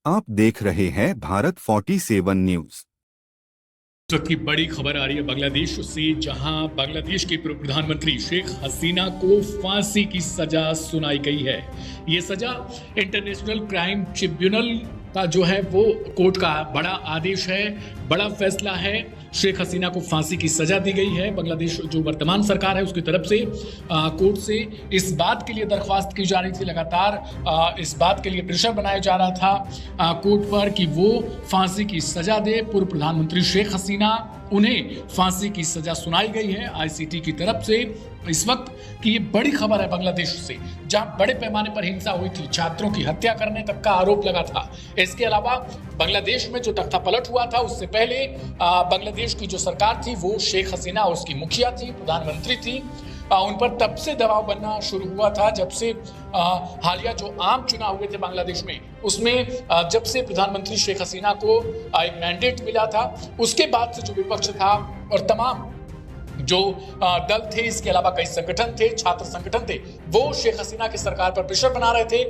आप देख रहे हैं भारत 47 न्यूज। इस वक्त की बड़ी खबर आ रही है बांग्लादेश से, जहां बांग्लादेश के पूर्व प्रधानमंत्री शेख हसीना को फांसी की सजा सुनाई गई है। ये सजा इंटरनेशनल क्राइम ट्रिब्यूनल का जो है वो कोर्ट का बड़ा आदेश है, बड़ा फैसला है। शेख हसीना को फांसी की सजा दी गई है। बांग्लादेश जो वर्तमान सरकार है उसकी तरफ से कोर्ट से इस बात के लिए दरख्वास्त की जा रही थी, लगातार इस बात के लिए प्रेशर बनाया जा रहा था कोर्ट पर कि वो फांसी की सजा दे। पूर्व प्रधानमंत्री शेख हसीना, उन्हें फांसी की सजा सुनाई गई है आईसीटी की तरफ से। इस वक्त की ये बड़ी खबर है बांग्लादेश से, जहां बड़े पैमाने पर हिंसा हुई थी, छात्रों की हत्या करने तक का आरोप लगा था। इसके अलावा बांग्लादेश में जो तख्ता पलट हुआ था उससे पहले बांग्लादेश की जो सरकार थी वो शेख हसीना उसकी मुखिया थी, प्रधानमंत्री थी। उन पर तब से दबाव बनना शुरू हुआ था जब से हालिया जो आम चुनाव हुए थे बांग्लादेश में, उसमें जब से प्रधानमंत्री शेख हसीना को एक मैंडेट मिला था, उसके बाद से जो विपक्ष था और तमाम जो दल थे, इसके अलावा कई संगठन थे, छात्र संगठन थे, वो शेख हसीना की सरकार पर प्रेशर बना रहे थे,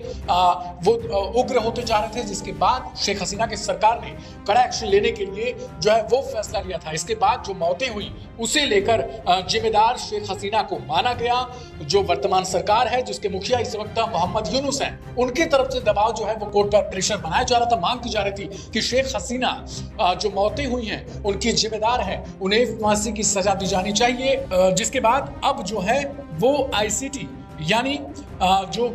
वो उग्र होते जा रहे थे। जिसके बाद शेख हसीना की सरकार ने कड़ा एक्शन लेने के लिए जो है वो फैसला लिया था। इसके बाद जो मौतें हुई उसे लेकर जिम्मेदार शेख हसीना को माना गया। जो वर्तमान सरकार है जिसके मुखिया इस वक्त मोहम्मद यूनुस हैं, उनकी तरफ से दबाव जो है वो कोर्ट पर प्रेशर बनाया जा रहा था। मांग की जा रही थी कि शेख हसीना जो मौतें हुई हैं उनकी जिम्मेदार है, उन्हें फांसी की सजा दी जानी चाहिए। जिसके बाद अब जो है वो आईसीटी यानी जो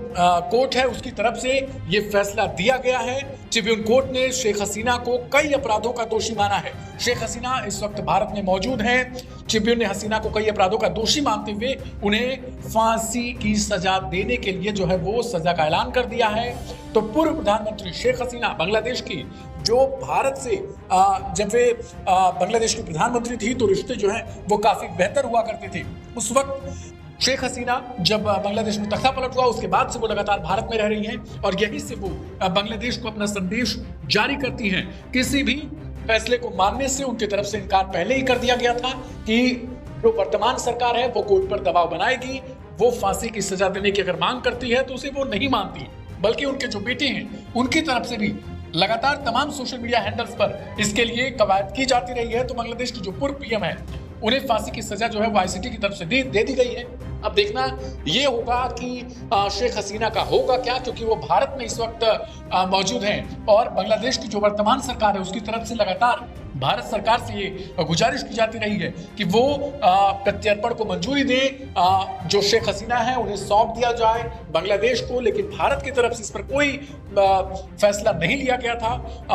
कोर्ट है उसकी तरफ से ये फैसला दिया गया है। ट्रिब्यूनल कोर्ट ने शेख हसीना को कई अपराधों का दोषी माना है। शेख हसीना इस वक्त भारत में मौजूद है। ट्रिब्यूनल ने हसीना को कई अपराधों का दोषी मानते हुए उन्हें फांसी की सजा देने के लिए जो है वो सजा का ऐलान कर दिया है। तो पूर्व प्रधानमंत्री शेख हसीना बांग्लादेश की, जो भारत से जब वे बांग्लादेश की प्रधानमंत्री थी तो रिश्ते जो है वो काफी बेहतर हुआ करते थे। उस वक्त शेख हसीना जब बांग्लादेश में तख्ता पलट हुआ उसके बाद से वो लगातार भारत में रह रही हैं और यहीं से वो बांग्लादेश को अपना संदेश जारी करती हैं। किसी भी फैसले को मानने से उनकी तरफ से इनकार पहले ही कर दिया गया था कि जो वर्तमान सरकार है वो कोर्ट पर दबाव बनाएगी, वो फांसी की सजा देने की अगर मांग करती है तो उसे वो नहीं मानती। बल्कि उनके जो बेटे हैं उनकी तरफ से भी लगातार तमाम सोशल मीडिया हैंडल्स पर इसके लिए कवायद की जाती रही है। तो बांग्लादेश की जो पूर्व पीएम है उन्हें फांसी की सजा जो है वो आईसीटी की तरफ से दे दी गई है। अब देखना ये होगा कि शेख हसीना का होगा क्या, क्योंकि वो भारत में इस वक्त मौजूद हैं और बांग्लादेश की जो वर्तमान सरकार है उसकी तरफ से लगातार भारत सरकार से ये गुजारिश की जाती रही है कि वो प्रत्यर्पण को मंजूरी दे, जो शेख हसीना है उन्हें सौंप दिया जाए बांग्लादेश को। लेकिन भारत की तरफ से इस पर कोई फैसला नहीं लिया गया था।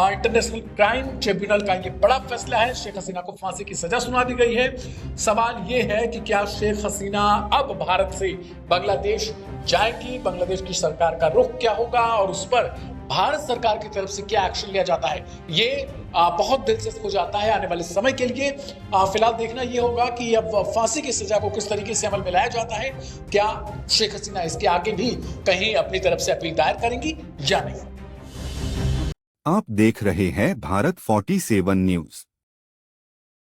इंटरनेशनल क्राइम ट्रिब्यूनल का ये बड़ा फैसला है, शेख हसीना को फांसी की सजा सुना दी गई है। सवाल ये है कि क्या शेख हसीना अब भारत से बांग्लादेश जाएंगी, बांग्लादेश की सरकार का रुख क्या होगा और उस पर भारत सरकार की तरफ से क्या एक्शन लिया जाता है, ये बहुत दिलचस्प हो जाता है आने वाले समय के लिए। फिलहाल देखना ये होगा कि अब फांसी की सजा को किस तरीके से अमल में लाया जाता है। क्या शेख हसीना इसके आगे भी कहीं अपनी तरफ से अपील दायर करेंगी या नहीं। आप देख रहे हैं भारत 47 न्यूज।